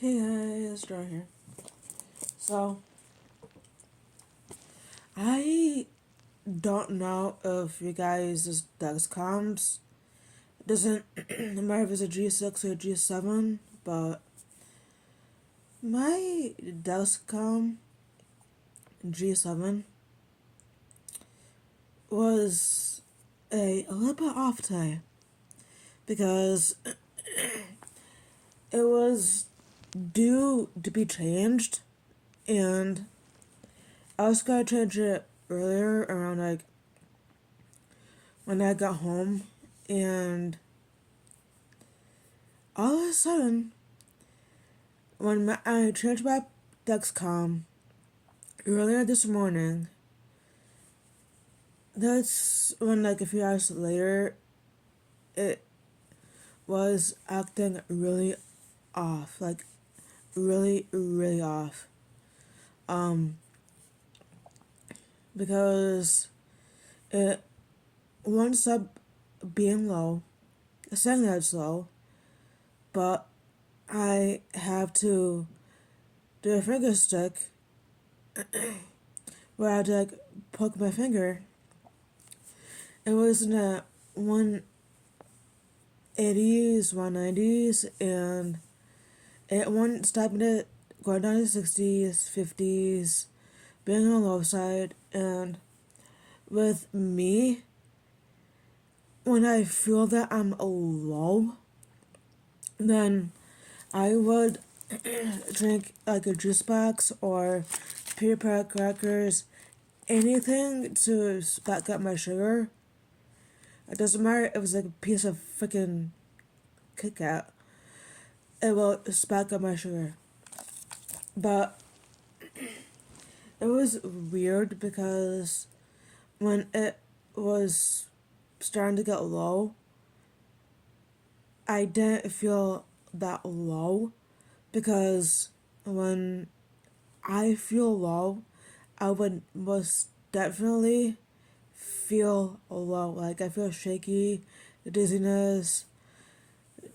Hey guys, John here. So, I don't know if you guys' dexcoms doesn't matter if it's a G6 or a G7, but my dexcom G7 was a little bit off today because it was due to be changed, and I was gonna change it earlier around like when I got home, and all of a sudden, when I changed my dexcom earlier this morning, that's when like a few hours later, it was acting really off, like really off. Um, because it won't stop being low, saying that it's low, but I have to do a finger stick where I had to like poke my finger. It was in the 180s, 190s, and it won't stop me to going down to 60s, 50s, being on the low side. And with me, when I feel that I'm low, then I would drink like a juice box or peanut butter crackers, anything to back up my sugar. It doesn't matter if it's like a piece of freaking Kit Kat. It will back up my sugar. But it was weird because when it was starting to get low, I didn't feel that low because when I feel low, I would most definitely feel low. Like I feel shaky, dizziness,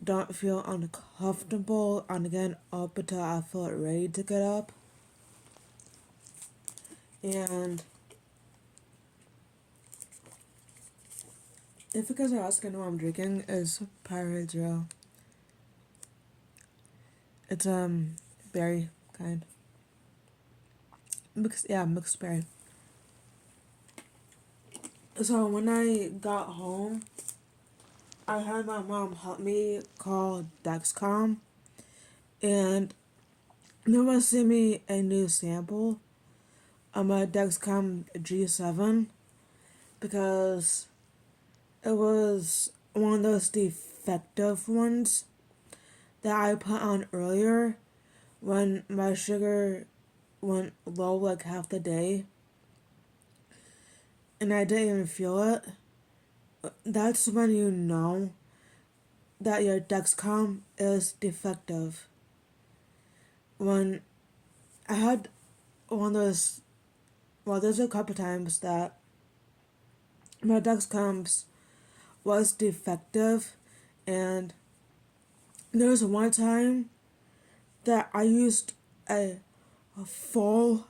don't feel uncomfortable, and again up until I feel ready to get up. And if you guys are asking what I'm drinking, is Pirate Zero. It's berry kind. Mixed berry. So when I got home, I had my mom help me call Dexcom, and they want to send me a new sample of my Dexcom G7 because it was one of those defective ones that I put on earlier when my sugar went low like half the day and I didn't even feel it. That's when you know that your Dexcom is defective. When I had one of those, well, there's a couple times that my Dexcom was defective, and there was one time that I used a full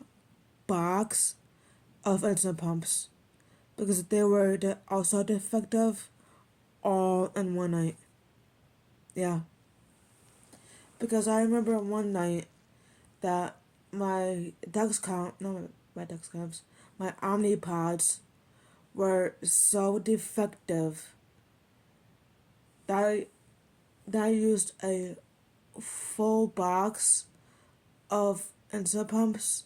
box of insulin pumps because they were also defective all in one night. Yeah. Because I remember one night that my Dexcom, no, my Dexcoms, my Omnipods were so defective that I used a full box of insulin pumps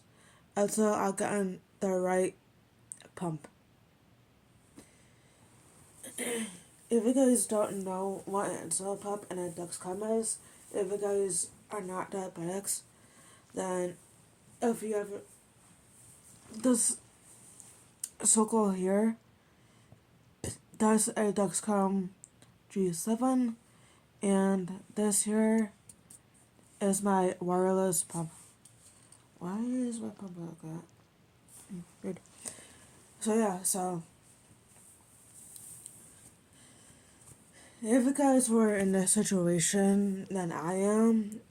until I got in the right pump. If you guys don't know what an insulin pump and a Dexcom is, if you guys are not diabetics, then if you have this circle here, that's a Dexcom G7, and this here is my wireless pump. Why is my pump like that? Weird. So yeah, so if you guys were in a situation that I am,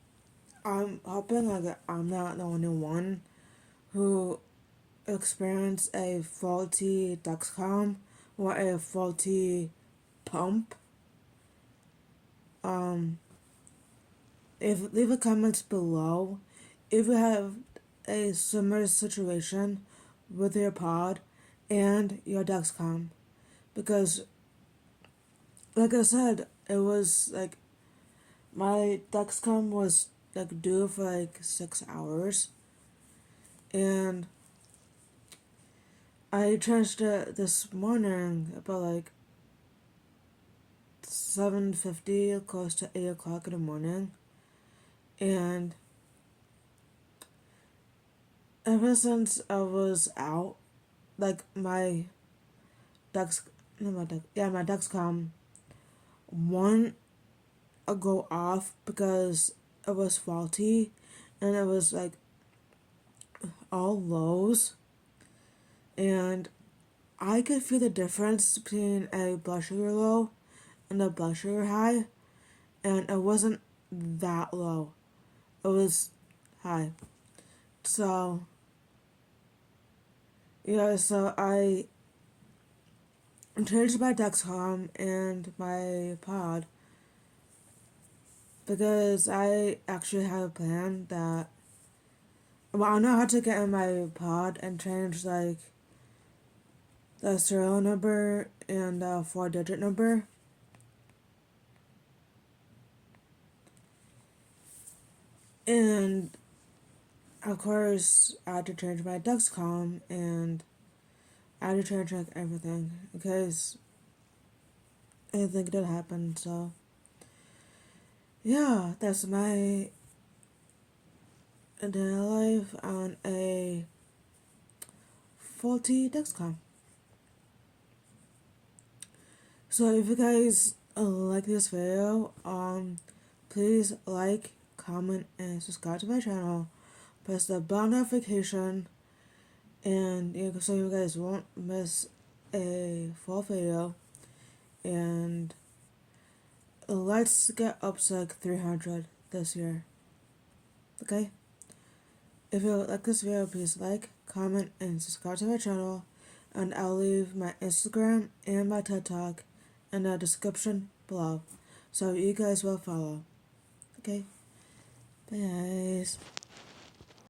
I'm hoping like I'm not the only one who experienced a faulty dexcom or a faulty pump. Um, if leave a comments below if you have a similar situation with your pod and your dexcom, because like I said, it was like my dexcom was like due for like 6 hours, and I changed it this morning about like 7:50, close to 8 o'clock in the morning, and ever since I was out, like my dex, no, my dexcom won't go off because it was faulty, and it was like all lows, and I could feel the difference between a blood sugar low and a blood sugar high, and it wasn't that low. It was high. So yeah, so I changed my Dexcom and my pod because I actually have a plan that, well, I know how to get in my pod and change like the serial number and the 4-digit number. And of course, I had to change my Dexcom and I had to change like everything because anything did happen. So yeah, that's my daily life on a faulty Dexcom. So if you guys like this video, please like, comment, and subscribe to my channel. Press the bell notification, and so you guys won't miss a full video. And let's get up to like 300 this year. Okay? If you like this video, please like, comment, and subscribe to my channel. And I'll leave my Instagram and my TED Talk in the description below, so you guys will follow. Okay? Bye guys.